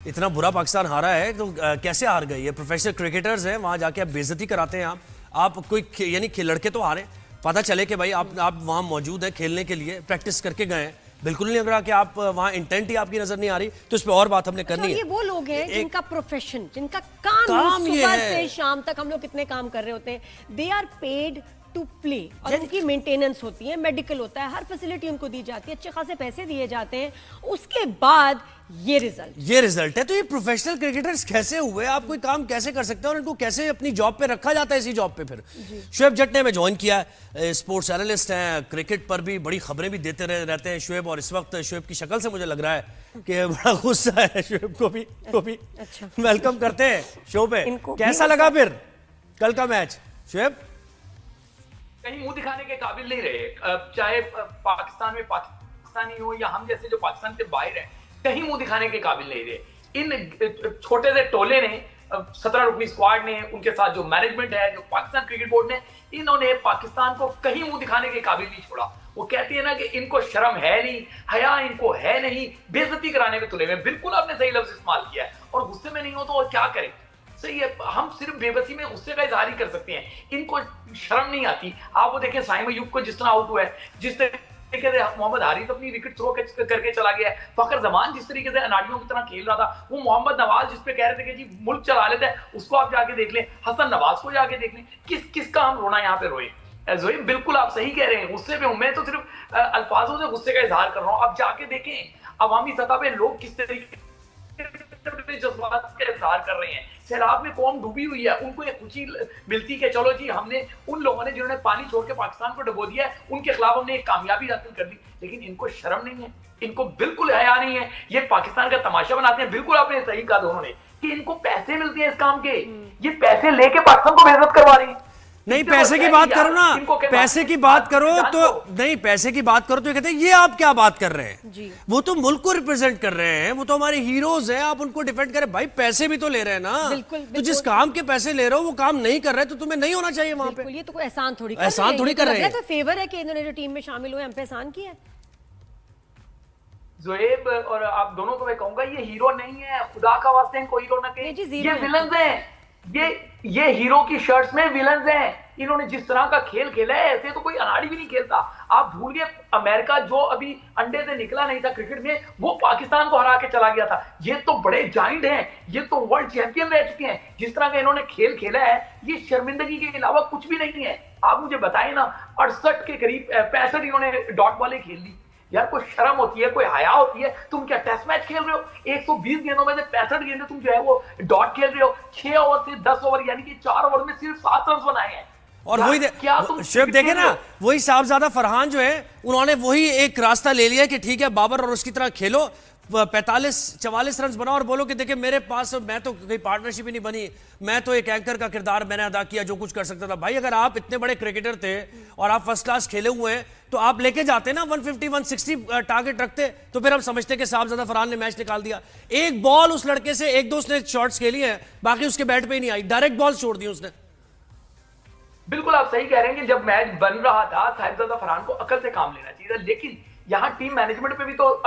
इतना बुरा पाकिस्तान हारा है तो कैसे हार गई? ये प्रोफेशनल क्रिकेटर्स हैं, वहां जाके आप बेइज्जती कराते हैं। आप कोई यानी कि लड़के तो हारे, पता चले कि भाई आप वहां मौजूद हैं खेलने के लिए, प्रैक्टिस करके गए हैं, बिल्कुल नहीं लग रहा कि आप वहां इंटेंट ही आपकी नजर नहीं आ रही। तो इस पे और बात हमने करनी है। ये वो लोग हैं जिनका प्रोफेशन, जिनका काम सुबह से शाम तक, हम लोग कितने काम कर रहे होते हैं, they are paid to play, और उनकी मेंटेनेंस होती है, मेडिकल होता है, हर फैसिलिटी उनको दी जाती है, अच्छे खासे पैसे दिए जाते हैं, उसके बाद ये रिजल्ट है। तो ये प्रोफेशनल क्रिकेटर्स कैसे हुए? आप कोई काम कैसे कर सकते हैं और इनको कैसे अपनी जॉब पे रखा जाता है? इसी जॉब पे फिर शुएब जट ने हमें ज्वाइन किया, स्पोर्ट्स एनालिस्ट हैं, क्रिकेट पर भी बड़ी खबरें भी देते रहते हैं शुएब, और इस वक्त शुएब की शक्ल से मुझे लग रहा है कि बड़ा गुस्सा है शुएब को भी अच्छा वेलकम करते हैं शो पे। कैसा लगा फिर कल का मैच शुएब? कहीं मुंह दिखाने के काबिल नहीं रहे, चाहे पाकिस्तान में पाकिस्तानी हो या हम जैसे जो पाकिस्तान से बाहर हैं, कहीं मुंह दिखाने के काबिल नहीं रहे। इन छोटे से टोले ने, 17 रुपये स्क्वाड ने, उनके साथ जो मैनेजमेंट है, जो पाकिस्तान क्रिकेट बोर्ड ने, इन्होंने पाकिस्तान को कहीं मुंह दिखाने के काबिल नहीं छोड़ा। वो कहती है ना कि इनको शर्म है नहीं, हया इनको है नहीं, बेइज्जती कराने में तुले में। बिल्कुल आपने सही लफ्ज इस्तेमाल किया है, और गुस्से में नहीं हो तो और क्या करें? सही है, हम सिर्फ बेबसी में गुस्से का इजहार ही कर सकते हैं। इनको शर्म नहीं आती। आप वो देखें साइम अयूब को जिस तरह आउट हुआ है, जिस तरीके से मोहम्मद हारिस अपनी विकेट थ्रो करके चला गया है, फखर जमान जिस तरीके से अनाड़ियों की तरह खेल रहा था, वो मोहम्मद नवाज जिस पे कह रहे थे कि जी मुल्क चला लेता है, उसको आप जाके देख लें, हसन नवाज को जाके देख लें, किसका हम रोना यहाँ पे रोए? जोई बिल्कुल आप सही कह रहे हैं, गुस्से पे हूं मैं, तो सिर्फ अल्फाजों से गुस्से का इजहार कर रहा हूँ। आप जाके देखें अवामी सतह पे लोग किस तरीके जज्बात का इजहार कर रहे हैं। सैलाब में कौम डूबी हुई है, उनको एक खुशी मिलती है कि चलो जी हमने उन लोगों ने जिन्होंने पानी छोड़ के पाकिस्तान को डुबो दिया है, उनके खिलाफ हमने एक कामयाबी हासिल कर दी। लेकिन इनको शर्म नहीं है, इनको बिल्कुल हया नहीं है, ये पाकिस्तान का तमाशा बनाते हैं। बिल्कुल आपने सही कहा दोनों ने कि इनको पैसे मिलते हैं इस काम के, ये पैसे लेके पाकिस्तान को बेइज्जत करवा रही है। नहीं, पैसे की बात करो ना, पैसे की बात करो तो नहीं, पैसे की बात करो तो कहते हैं ये आप क्या बात कर रहे हैं जी। वो तो मुल्क को रिप्रेजेंट कर रहे हैं, वो तो हमारे हीरोज हैं, आप उनको डिफेंड करें। भाई पैसे भी तो ले रहे हैं ना, बिल्कुल, तो जिस काम के पैसे ले रहे हो वो काम नहीं कर रहे तो तुम्हें नहीं होना चाहिए वहां पे। ये तो कोई एहसान थोड़ी कर रहे हैं। तो फेवर है कि इन्होंने जो टीम में शामिल हुए हम पे एहसान किया है। जोएब और आप दोनों को मैं कहूंगा ये हीरो नहीं है, खुदा का वास्ते इनको हीरो ना कहें, ये विलन्स हैं। ये हीरो की शर्ट्स में विलन्स हैं। इन्होंने जिस तरह का खेल खेला है, ऐसे तो कोई अनाड़ी भी नहीं खेलता। आप भूल गए अमेरिका जो अभी अंडे से निकला नहीं था क्रिकेट में, वो पाकिस्तान को हरा के चला गया था। ये तो बड़े जाइंट हैं, ये तो वर्ल्ड चैंपियन रह चुके हैं। जिस तरह का इन्होंने खेल खेला है, ये शर्मिंदगी के अलावा कुछ भी नहीं है। आप मुझे बताएं ना, 68 के करीब 65 इन्होंने डॉट बॉलें खेल ली। यार कोई शर्म होती है, कोई हया होती है? तुम क्या टेस्ट मैच खेल रहे हो? 120 गेंदों में से 65 गेंदें तुम जो है वो डॉट खेल रहे हो। 6 ओवर से 10 ओवर यानी कि 4 ओवर में सिर्फ 7 रन बनाए हैं। और वही शुएब देखे ना, वही साहबजादा फरहान जो है, उन्होंने वही एक रास्ता ले लिया कि ठीक है बाबर और उसकी तरह खेलो, 45-44 रन बनाओ और बोलो कि देखिए मेरे पास, मैं तो कोई पार्टनरशिप ही नहीं बनी, मैं तो एक एंकर का किरदार मैंने अदा किया, जो कुछ कर सकता था। भाई अगर आप इतने बड़े क्रिकेटर थे और आप फर्स्ट क्लास खेले हुए हैं तो आप लेके जाते ना 150-160 टारगेट रखते, तो फिर हम समझते कि साहबजादा फरहान ने मैच निकाल दिया। एक बॉल उस लड़के से, एक दो उसने शॉट्स खेली हैं, बाकी उसके बैट पे ही नहीं आई, डायरेक्ट बॉल छोड़ दी उसने। बिल्कुल आप सही कह रहे हैं कि जब मैच बन रहा था साहिबजादा फरहान को अकल से काम लेना चाहिए था। लेकिन यहाँ टीम मैनेजमेंट पे भी तो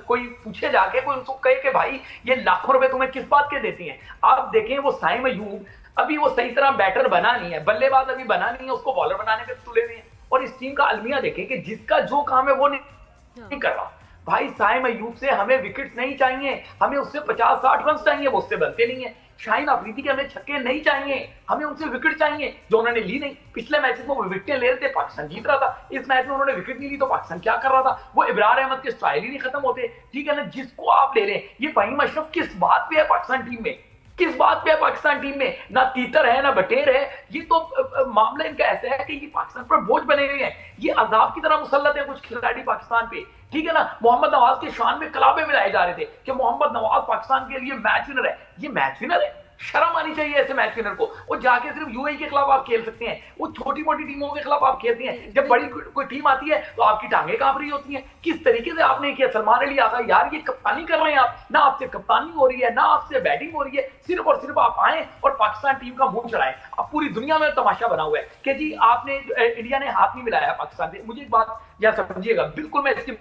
कोई पूछे जाके, कोई उसको कहे कि भाई ये लाखों रुपए तुम्हें किस बात के देती हैं। आप देखें वो साइम अयूब अभी वो सही तरह बैटर बना नहीं है, बल्लेबाज अभी बना नहीं है, उसको बॉलर बनाने पे तुले हुए हैं। और इस टीम का अलमिया देखें कि जिसका जो काम है वो नहीं कर रहा। भाई साइम अयूब से हमें विकेट्स नहीं चाहिए, हमें उससे 50-60 रन चाहिए, वो उससे बनते नहीं है। शाहीन अफरीदी के हमें छक्के नहीं चाहिए, हमें उनसे विकेट चाहिए, जो उन्होंने ली नहीं। पिछले मैचेस में वो विकेटें ले रहे थे, पाकिस्तान जीत रहा था। इस मैच में उन्होंने विकेट नहीं ली तो पाकिस्तान क्या कर रहा था? वो इब्रार अहमद के स्टाइल ही नहीं खत्म होते। ठीक है ना, जिसको आप ले रहे हैं, ये फहीम अशरफ किस बात पे है पाकिस्तान टीम में? किस बात पे है पाकिस्तान टीम में? ना तीतर है ना बटेर है। ये तो मामला इनका ऐसा है कि ये पाकिस्तान पर बोझ बने हुए हैं, ये अजाब की तरह मुसल्लत है कुछ खिलाड़ी पाकिस्तान पे। ठीक है ना, मोहम्मद नवाज के शान में कलाबे मिलाए जा रहे थे कि मोहम्मद नवाज पाकिस्तान के लिए मैच विनर है। ये मैच विनर है? शर्म आनी चाहिए ऐसे मैच विनर को। वो जाके सिर्फ यूएई के खिलाफ आप खेल सकते हैं, वो छोटी मोटी टीमों के खिलाफ आप खेलते हैं। जब बड़ी कोई टीम आती है तो आपकी टांगें कांप रही होती हैं। किस तरीके से आपने किया? सलमान अली आता है, यार ये कप्तानी कर रहे हैं आप, ना आपसे कप्तानी हो रही है ना आपसे बैटिंग हो रही है, सिर्फ और सिर्फ आप आए और पाकिस्तान टीम का मुंह चढ़ाएं। अब पूरी दुनिया में तमाशा बना हुआ है कि जी आपने, इंडिया ने हाथ नहीं मिलाया पाकिस्तान से। मुझे एक बात या समझिएगा, बिल्कुल मैं इसकी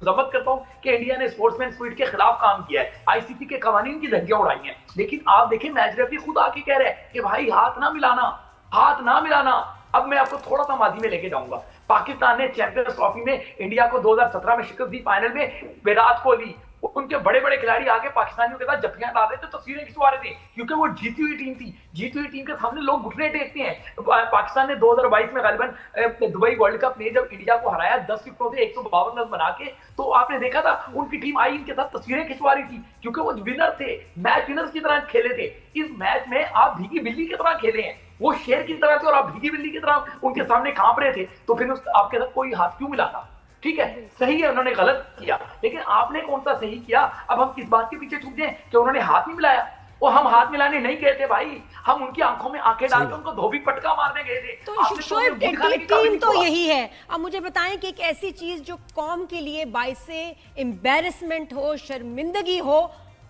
मजम्मत करता हूं कि इंडिया ने स्पोर्ट्समैन स्पिरिट के खिलाफ काम किया है, आईसीसी के कवानीन की धज्जियां उड़ाई हैं। लेकिन आप देखिए मैच रेफरी खुद आके कह रहे हैं कि भाई हाथ ना मिलाना, हाथ ना मिलाना। अब मैं आपको थोड़ा सा माजी में लेके जाऊंगा। पाकिस्तान ने चैंपियंस ट्रॉफी में इंडिया को 2017 में शिकस्त दी फाइनल में। विराट कोहली, उनके बड़े बड़े खिलाड़ी आके पाकिस्तानियों के साथ जफ्फियां डाल रहे थे, तस्वीरें खिंचवा रहे थे, क्योंकि वो जीती हुई टीम थी। जीती हुई टीम के सामने लोग घुटने टेकते हैं। पाकिस्तान ने 2022 में गालिबन दुबई वर्ल्ड कप में जब इंडिया को हराया 10 विकेटों से 152 रन बना के, तो आपने देखा था उनकी टीम आई इनके साथ तस्वीरें खिंचवा रही थी, क्योंकि वो विनर थे, मैच विनर्स की तरह खेले थे। इस मैच में आप भीगी बिल्ली की तरह खेले हैं, वो शेर की तरह थे और आप भीगी बिल्ली की तरह उनके सामने कांप रहे थे, तो फिर आपके साथ कोई हाथ क्यों मिलाता? ठीक है, सही है, उन्होंने गलत किया, लेकिन आपने कौन सा सही किया? अब हम किस बात के पीछे छूट जाएं कि उन्होंने हाथ नहीं मिलाया? और हम हाथ मिलाने नहीं गए थे भाई, हम उनकी आंखों में आंखें डालकर उनको धोबी पटका मारने गए थे। तो शोएब टीम तो यही है। अब मुझे बताएं कि एक ऐसी चीज जो कौम के लिए बाइस एम्बैरेसमेंट हो, शर्मिंदगी हो,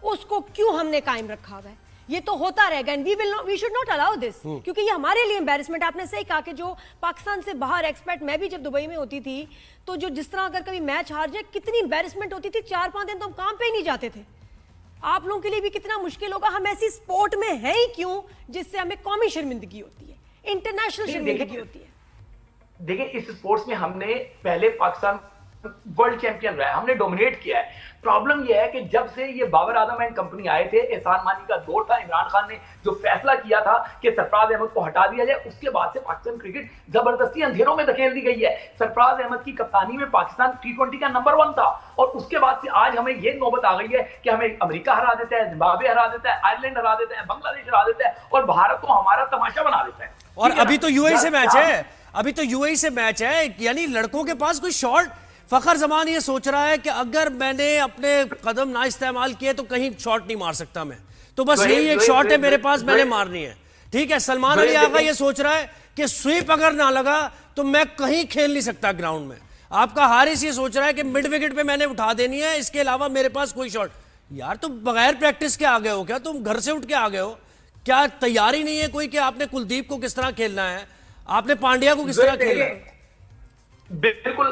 उसको क्यों हमने कायम रखा हुआ है? ये तो होता रहेगा and we should not allow this, क्योंकि ये हमारे लिए एम्बैरेसमेंट। आपने सही कहा कि जो पाकिस्तान से बाहर एक्सपर्ट, मैं भी जब दुबई में होती थी तो जो जिस तरह अगर कभी मैच हार जाए कितनी एम्बैरेसमेंट होती थी, 4-5 दिन तो हम काम पे ही नहीं जाते थे। आप लोगों के लिए भी कितना मुश्किल होगा। हम ऐसी स्पोर्ट में है ही क्यों जिससे हमें कौमी शर्मिंदगी होती है, इंटरनेशनल शर्मिंदगी होती है? देखिए, इस स्पोर्ट्स में हमने पहले पाकिस्तान वर्ल्ड चैंपियन रहा है, हमने डोमिनेट किया है। प्रॉब्लम यह है कि जब से ये बाबर आजम एंड कंपनी आए थे, एहसान मानी का दौर था, इमरान खान ने जो फैसला किया था कि सरफराज अहमद को हटा दिया जाए, उसके बाद से पाकिस्तान क्रिकेट जबरदस्ती अंधेरों में धकेल दी गई है। सरफराज अहमद की कप्तानी में पाकिस्तान T20 का नंबर 1 था, और उसके बाद से आज हमें ये नौबत आ गई है कि हमें अमेरिका हरा देता है, जिम्बाब्वे हरा देता है, आयरलैंड हरा देता है, बांग्लादेश हरा देता है, और भारत को हमारा तमाशा बना देता है। और अभी तो यूएई से मैच है, अभी तो यूएई से मैच है, यानी लड़कों के पास कोई शॉट। फखर जमान ये सोच रहा है कि अगर मैंने अपने कदम ना इस्तेमाल किए तो कहीं शॉट नहीं मार सकता मैं, तो बस यही एक शॉट है मेरे पास, मैंने मारनी है। ठीक है, सलमान अली आगा ये सोच रहा है कि स्वीप अगर ना लगा तो मैं कहीं खेल नहीं सकता ग्राउंड में। आपका हारिस ये सोच रहा है कि मिड विकेट पे मैंने उठा देनी है, इसके अलावा मेरे पास कोई शॉट। यार तुम बगैर प्रैक्टिस के आ गए हो क्या? तुम घर से उठ के आ गए हो क्या? तैयारी नहीं है कोई कि आपने कुलदीप को किस तरह खेलना है, आपने पांड्या को किस तरह खेलना है? बिल्कुल,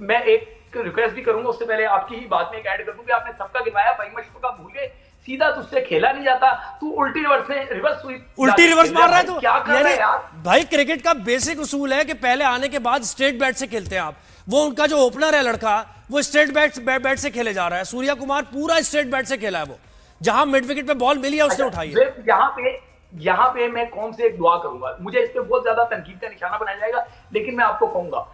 मैं एक रिक्वेस्ट भी करूंगा, उससे पहले आपकी ही बात में एक ऐड कर दूं कि आपने सबका गिनवाया, भाई मशफ़क़ा भूल गए, सीधा तुझसे खेला नहीं जाता, तू उल्टी रिवर्स में रिवर्स उल्टी रिवर्स मार रहा है। तो क्या कर रहा है यार? भाई क्रिकेट का बेसिक उसूल है कि पहले आने के बाद स्ट्रेट बैट से खेलते हैं आप। वो उनका जो ओपनर है लड़का, वो स्ट्रेट बैट से खेले जा रहा है। सूर्या कुमार पूरा स्ट्रेट बैट से खेला है, वो जहां मिड विकेट पे बॉल मिली है उसने उठाई है। यहाँ पे मैं कौन से एक दुआ करूंगा, मुझे इस पे बहुत ज्यादा तनकीद का निशाना बनाया जाएगा, लेकिन मैं आपको कहूंगा,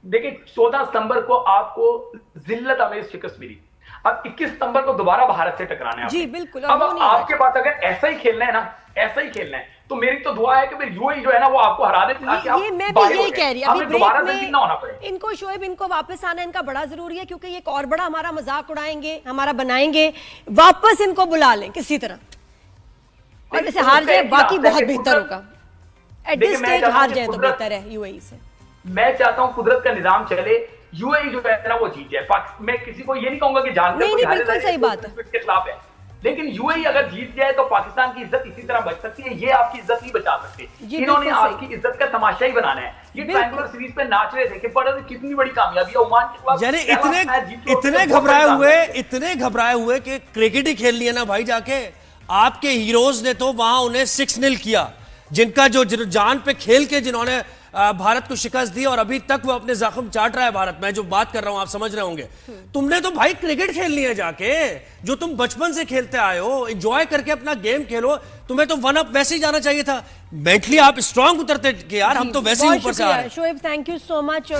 देखिए 14 सितंबर को आपको जिल्लत अमेज शिकस्त मिली, अब 21 सितंबर को दोबारा भारत से टकराना है। जी बिल्कुल। अब आपके पास अगर ऐसा ही खेलना है ना, ऐसा ही खेलना है, तो मेरी तो दुआ है कि फिर यूएई जो है ना वो आपको हरा दे। ये मैं भी यही कह रही हूं, दोबारा से ना होना पड़े इनको। शोएब, इनको वापस आना इनका बड़ा जरूरी है, क्योंकि ये एक और बड़ा हमारा मजाक उड़ाएंगे, हमारा बनाएंगे, वापस इनको बुला लें किसी तरह, और जैसे हार जाए बाकी बहुत बेहतर होगा। एट दिस स्टेज हार जाए तो बेहतर है यूएई से। मैं चाहता हूं कुदरत का निजाम चले, यूएई जो है ना वो जीत जाए। मैं किसी को ये नहीं कहूंगा कि जानकर नहीं, बिल्कुल सही बात है, के खिलाफ है, लेकिन यूएई अगर जीत जाए तो पाकिस्तान की इज्जत इसी तरह बच सकती है। ये आपकी इज्जत नहीं बचा सकते, इन्होंने आपकी इज्जत का तमाशा ही बनाना है। ये ट्रायंगुलर सीरीज पे नाच रहे थे कि कितनी बड़ी कामयाबी है ओमान के खिलाफ, यानी इतने घबराए हुए कि क्रिकेट ही खेल लिया ना भाई जाके। आपके हीरोज ने तो वहां उन्हें 6-0 किया, जिनका जो जान पे खेल के जिन्होंने भारत को शिकस्त दी, और अभी तक वो अपने जख्म चाट रहा है भारत। मैं जो बात कर रहा हूं आप समझ रहे होंगे। तुमने तो भाई क्रिकेट खेलनी है जाके, जो तुम बचपन से खेलते आए हो, एंजॉय करके अपना गेम खेलो। तुम्हें तो 1 अप वैसे ही जाना चाहिए था, मेंटली आप स्ट्रांग उतरते कि यार हम तो वैसे ही ऊपर से आ रहे हैं। Shoaib, thank you so much.